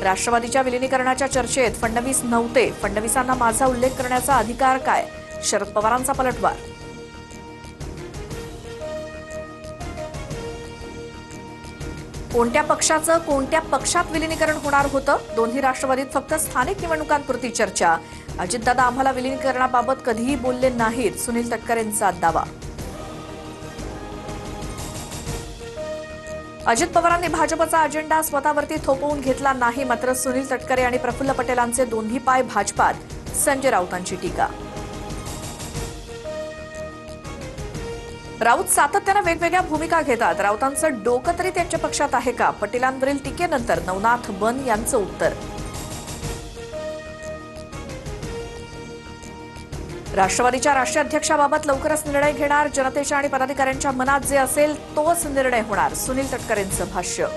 राष्ट्रवादीच्या विलिनीकरणाच्या चर्चेत फडणवीस नव्हते. फडणवीसांना माझा उल्लेख करण्याचा अधिकार काय? शरद पवारांचा पलटवार. कोणत्या पक्षाचं कोणत्या पक्षात विलिनीकरण होणार होतं? दोन्ही राष्ट्रवादीत फक्त स्थानिक निवडणुकांपुरती चर्चा. अजितदादा आम्हाला विलिनीकरणाबाबत कधीही बोलले नाहीत. सुनील तटकरेंचा दावा. अजित पवारांनी भाजपचा अजेंडा स्वतःवरती थोपवून घेतला नाही. मात्र सुनील तटकरे आणि प्रफुल्ल पटेलांचे दोन्ही पाय भाजपात. संजय राऊतांची टीका. राऊत सातत्यानं वेगवेगळ्या भूमिका घेतात. राऊतांचं डोकं तरी त्यांच्या पक्षात आहे का? पटेलांवरील टीकेनंतर नवनाथ बन यांचं उत्तर. राष्ट्रवादीच्या राष्ट्रीय अध्यक्षाबाबत लवकरच निर्णय घेणार. जनतेच्या आणि पदाधिकाऱ्यांच्या मनात जे असेल तोच निर्णय होणार. सुनील तटकरेंचं भाष्य.